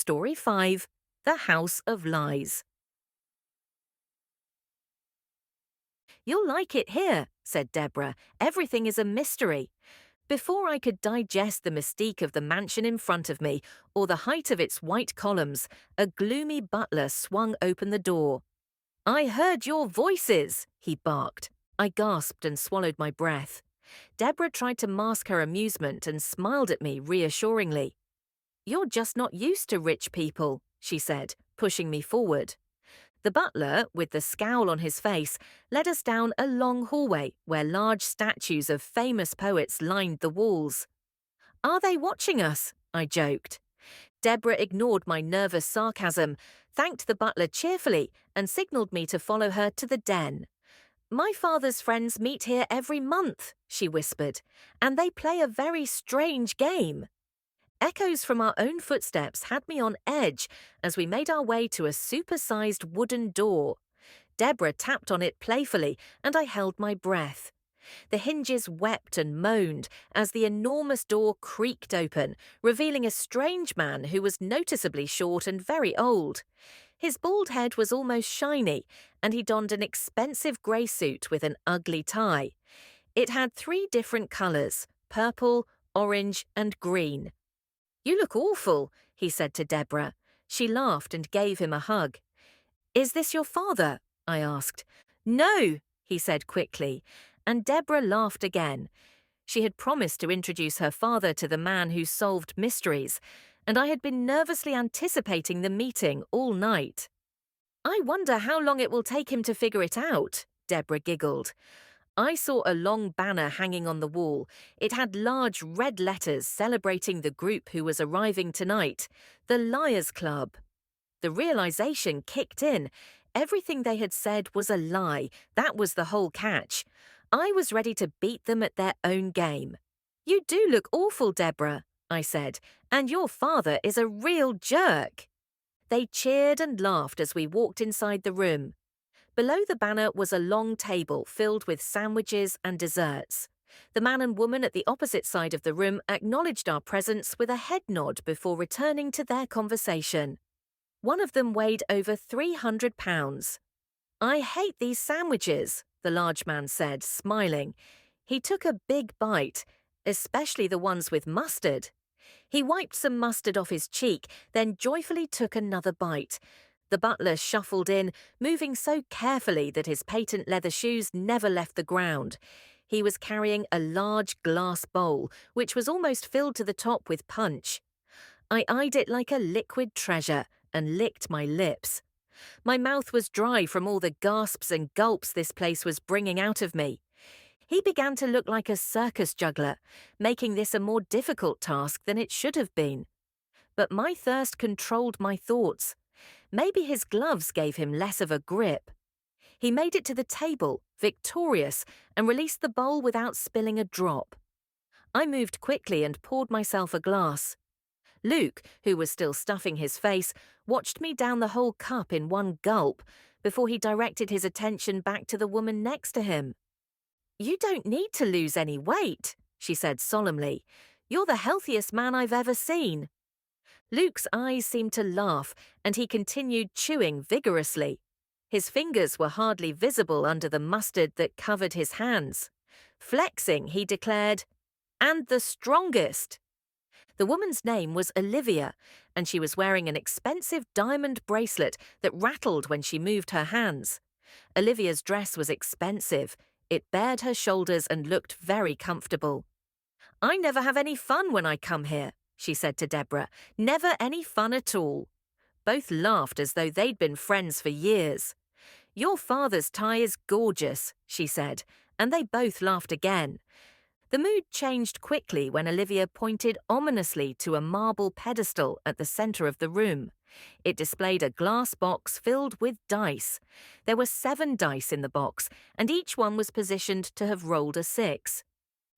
Story 5, The House of Lies. "You'll like it here," said Deborah. "Everything is a mystery." Before I could digest the mystique of the mansion in front of me or the height of its white columns, a gloomy butler swung open the door. "I heard your voices," he barked. I gasped and swallowed my breath. Deborah tried to mask her amusement and smiled at me reassuringly. "You're just not used to rich people," she said, pushing me forward. The butler, with the scowl on his face, led us down a long hallway where large statues of famous poets lined the walls. "Are they watching us?" I joked. Deborah ignored my nervous sarcasm, thanked the butler cheerfully, and signaled me to follow her to the den. "My father's friends meet here every month," she whispered, "and they play a very strange game." Echoes from our own footsteps had me on edge as we made our way to a supersized wooden door. Deborah tapped on it playfully, and I held my breath. The hinges wept and moaned as the enormous door creaked open, revealing a strange man who was noticeably short and very old. His bald head was almost shiny, and he donned an expensive grey suit with an ugly tie. It had 3 different colours: purple, orange, and green. "You look awful," he said to Deborah. She laughed and gave him a hug. "Is this your father?" I asked. "No," he said quickly, and Deborah laughed again. She had promised to introduce her father to the man who solved mysteries, and I had been nervously anticipating the meeting all night. "I wonder how long it will take him to figure it out," Deborah giggled. I saw a long banner hanging on the wall. It had large red letters celebrating the group who was arriving tonight, the Liars Club. The realization kicked in. Everything they had said was a lie. That was the whole catch. I was ready to beat them at their own game. "You do look awful, Deborah," I said, "and your father is a real jerk." They cheered and laughed as we walked inside the room. Below the banner was a long table filled with sandwiches and desserts. The man and woman at the opposite side of the room acknowledged our presence with a head nod before returning to their conversation. One of them weighed over 300 pounds. "I hate these sandwiches," the large man said, smiling. He took a big bite, especially the ones with mustard. He wiped some mustard off his cheek, then joyfully took another bite. The butler shuffled in, moving so carefully that his patent leather shoes never left the ground. He was carrying a large glass bowl, which was almost filled to the top with punch. I eyed it like a liquid treasure and licked my lips. My mouth was dry from all the gasps and gulps this place was bringing out of me. He began to look like a circus juggler, making this a more difficult task than it should have been. But my thirst controlled my thoughts. Maybe his gloves gave him less of a grip. He made it to the table, victorious, and released the bowl without spilling a drop. I moved quickly and poured myself a glass. Luke, who was still stuffing his face, watched me down the whole cup in one gulp before he directed his attention back to the woman next to him. "You don't need to lose any weight," she said solemnly. "You're the healthiest man I've ever seen." Luke's eyes seemed to laugh, and he continued chewing vigorously. His fingers were hardly visible under the mustard that covered his hands. Flexing, he declared, "And the strongest." The woman's name was Olivia, and she was wearing an expensive diamond bracelet that rattled when she moved her hands. Olivia's dress was expensive. It bared her shoulders and looked very comfortable. "I never have any fun when I come here," she said to Deborah. "Never any fun at all." Both laughed as though they'd been friends for years. "Your father's tie is gorgeous," she said, and they both laughed again. The mood changed quickly when Olivia pointed ominously to a marble pedestal at the centre of the room. It displayed a glass box filled with dice. There were 7 dice in the box, and each one was positioned to have rolled a 6.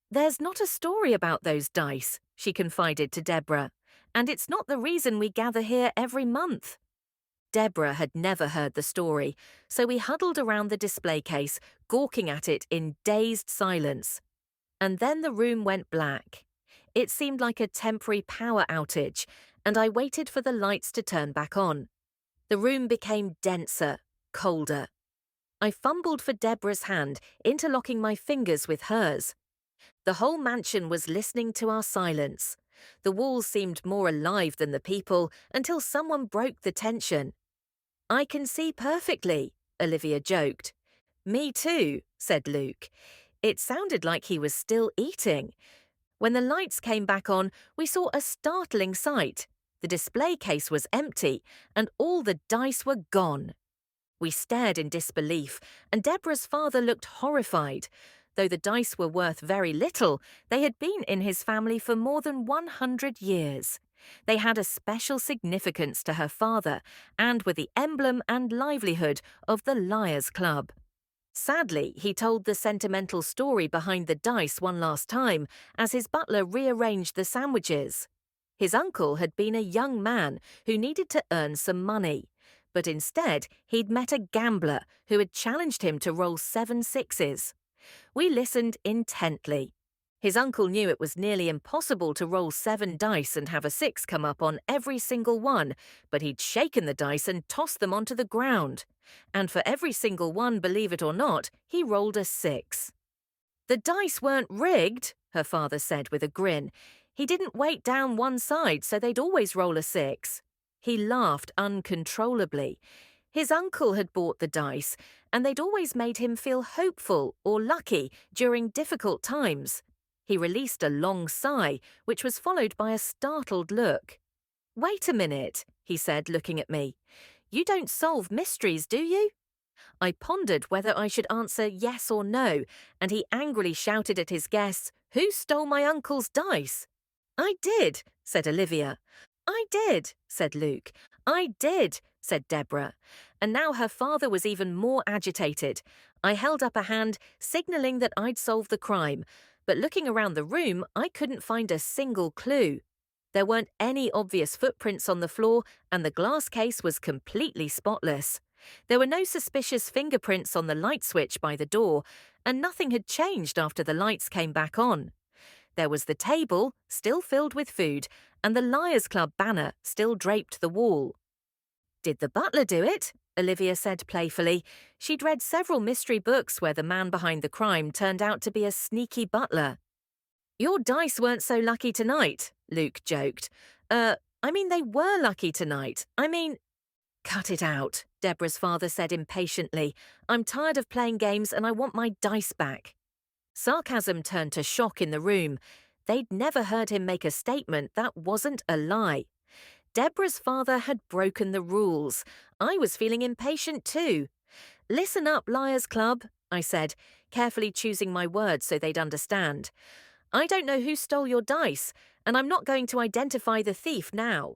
"There's not a story about those dice," she confided to Deborah, "and it's not the reason we gather here every month." Deborah had never heard the story, so we huddled around the display case, gawking at it in dazed silence. And then the room went black. It seemed like a temporary power outage, and I waited for the lights to turn back on. The room became denser, colder. I fumbled for Deborah's hand, interlocking my fingers with hers. The whole mansion was listening to our silence. The walls seemed more alive than the people until someone broke the tension. "I can see perfectly," Olivia joked. "Me too," said Luke. It sounded like he was still eating. When the lights came back on, we saw a startling sight. The display case was empty, and all the dice were gone. We stared in disbelief, and Deborah's father looked horrified. Though the dice were worth very little, they had been in his family for more than 100 years. They had a special significance to her father, and were the emblem and livelihood of the Liars Club. Sadly, he told the sentimental story behind the dice one last time as his butler rearranged the sandwiches. His uncle had been a young man who needed to earn some money, but instead he'd met a gambler who had challenged him to roll 7 sixes. We listened intently. His uncle knew it was nearly impossible to roll 7 dice and have a 6 come up on every single one, but he'd shaken the dice and tossed them onto the ground. And for every single one, believe it or not, he rolled a 6. "The dice weren't rigged," her father said with a grin. "He didn't weight down one side, so they'd always roll a 6. He laughed uncontrollably. His uncle had bought the dice, and they'd always made him feel hopeful or lucky during difficult times. He released a long sigh, which was followed by a startled look. "Wait a minute," he said, looking at me. "You don't solve mysteries, do you?" I pondered whether I should answer yes or no, and he angrily shouted at his guests, "Who stole my uncle's dice?" "I did," said Olivia. "I did," said Luke. "I did," said Deborah. And now her father was even more agitated. I held up a hand, signalling that I'd solved the crime, but looking around the room, I couldn't find a single clue. There weren't any obvious footprints on the floor, and the glass case was completely spotless. There were no suspicious fingerprints on the light switch by the door, and nothing had changed after the lights came back on. There was the table, still filled with food, and the Liars Club banner still draped the wall. "Did the butler do it?" Olivia said playfully. She'd read several mystery books where the man behind the crime turned out to be a sneaky butler. "Your dice weren't so lucky tonight," Luke joked. They were lucky tonight. "Cut it out," Deborah's father said impatiently. "I'm tired of playing games and I want my dice back." Sarcasm turned to shock in the room. They'd never heard him make a statement that wasn't a lie. Deborah's father had broken the rules. I was feeling impatient too. "Listen up, Liars Club," I said, carefully choosing my words so they'd understand. "I don't know who stole your dice, and I'm not going to identify the thief now.